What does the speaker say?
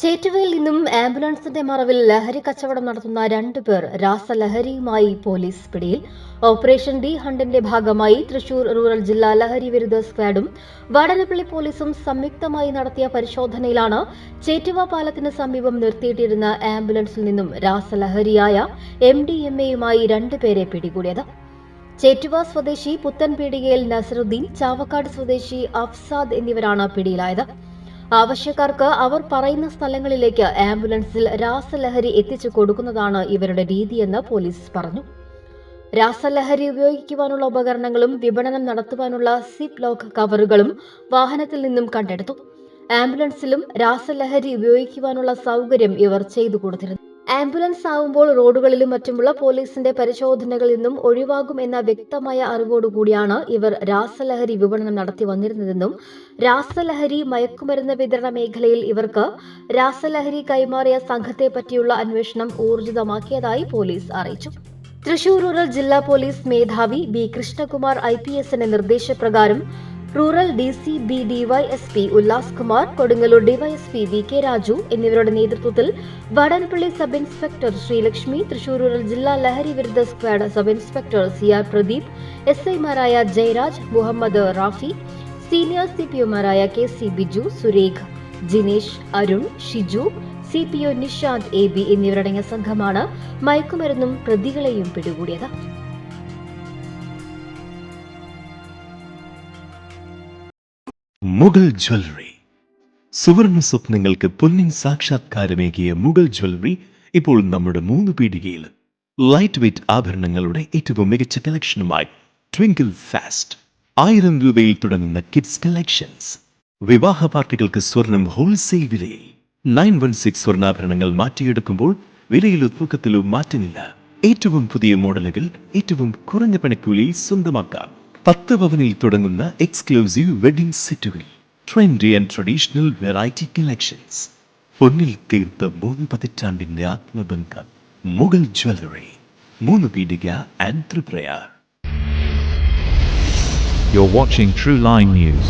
ചേറ്റുവയിൽ നിന്നും ആംബുലൻസിന്റെ മറവിൽ ലഹരി കച്ചവടം നടത്തുന്ന 2 പേർ രാസലഹരിയുമായി പോലീസ് പിടിയിൽ. ഓപ്പറേഷൻ ഡി ഹണ്ടിന്റെ ഭാഗമായി തൃശൂർ റൂറൽ ജില്ലാ ലഹരി വിരുദ്ധ സ്ക്വാഡും വാടനപ്പള്ളി പോലീസും സംയുക്തമായി നടത്തിയ പരിശോധനയിലാണ് ചേറ്റുവ പാലത്തിന് സമീപം നിർത്തിയിട്ടിരുന്ന ആംബുലൻസിൽ നിന്നും രാസലഹരിയായ MDMAയുമായി 2 പേരെ പിടികൂടിയത്. ചേറ്റുവ സ്വദേശി പുത്തൻപീടികയിൽ നസറുദ്ദീൻ, ചാവക്കാട് സ്വദേശി അഫ്സാദ് എന്നിവരാണ് പിടിയിലായത്. ആവശ്യക്കാർക്ക് അവർ പറയുന്ന സ്ഥലങ്ങളിലേക്ക് ആംബുലൻസിൽ രാസലഹരി എത്തിച്ചു കൊടുക്കുന്നതാണ് ഇവരുടെ രീതിയെന്ന് പോലീസ് പറഞ്ഞു. രാസലഹരി ഉപയോഗിക്കുവാനുള്ള ഉപകരണങ്ങളും വിപണനം നടത്തുവാനുള്ള സിപ്പ് ലോക്ക് കവറുകളും വാഹനത്തിൽ നിന്നും കണ്ടെടുത്തു. ആംബുലൻസിലും രാസലഹരി ഉപയോഗിക്കുവാനുള്ള സൗകര്യം ഇവർ ചെയ്തു കൊടുത്തിരുന്നു. ആംബുലൻസ് ആവുമ്പോൾ റോഡുകളിലും മറ്റുമുള്ള പോലീസിന്റെ പരിശോധനകളിൽ നിന്നും ഒഴിവാകും എന്ന വ്യക്തമായ അറിവോടുകൂടിയാണ് ഇവർ രാസലഹരി വിപണനം നടത്തി വന്നിരുന്നതെന്നും രാസലഹരി മയക്കുമരുന്ന് വിതരണ മേഖലയിൽ ഇവർക്ക് രാസലഹരി കൈമാറിയ സംഘത്തെ പറ്റിയുള്ള അന്വേഷണം ഊർജിതമാക്കിയതായി പോലീസ് അറിയിച്ചു. തൃശൂർ റൂറൽ ജില്ലാ പോലീസ് മേധാവി ബി കൃഷ്ണകുമാർ IPSന്റെ നിർദ്ദേശപ്രകാരം rural DCB DYSP Ullas Kumar, Kodungallur DYSP VK Raju എന്നിവരുടെ നേതൃത്വത്തിൽ Vadanappally sub inspector Sreelakshmi, Thrissur rural ജില്ലാ ലഹരി വിരുദ്ധ squad sub inspector CR Pradeep, SIമാരായ ജയരാജ്, മുഹമ്മദ് റാഫി, സീനിയർ CPOമാരായ KC Biju, Surekh, Jinesh, Arun, Shiju, CPO Nishanth AB എന്നിവരടങ്ങിയ സംഘമാണ് മയക്കുമരുന്നും പ്രതികളെയും പിടികൂടിയത്. മുഗൾ ജ്വല്ലറി. സുവർണ സ്വപ്നങ്ങൾക്ക് പൊന്നിൻ സാക്ഷാത്കാരമേകിയ മുഗൾ ജ്വല്ലറി ഇപ്പോൾ നമ്മുടെ 3 പീടികയിൽ. ലൈറ്റ് വെയ്റ്റ് ആഭരണങ്ങളുടെ ഏറ്റവും മികച്ച കളക്ഷനുമായി ട്വിങ്കിൾ ഫാസ്റ്റ്. 1000 രൂപയിൽ തുടങ്ങുന്ന കിഡ്സ് കളക്ഷൻസ്. വിവാഹ പാർട്ടികൾക്ക് സ്വർണം ഹോൾസെയിൽ വിലയിൽ. 916 സ്വർണ്ണാഭരണങ്ങൾ മാറ്റിയെടുക്കുമ്പോൾ വിലയിലോ തൂക്കത്തിലോ മാറ്റമില്ല. ഏറ്റവും പുതിയ മോഡലുകൾ ഏറ്റവും കുറഞ്ഞ പണിക്കൂലിയിൽ സ്വന്തമാക്കാം. 10 പവനിൽ തുടങ്ങുന്ന എക്സ്ക്ലൂസീവ് വെഡിംഗ് സെറ്റുകൾ. Trendy and traditional variety collections. പൊന്നിൽ തീർത്ത 3 പതിറ്റാണ്ടിന്റെ ആത്മബന്ധം. Mughal jewellery, 3 Peedika and Triprayar. You're watching True Line News.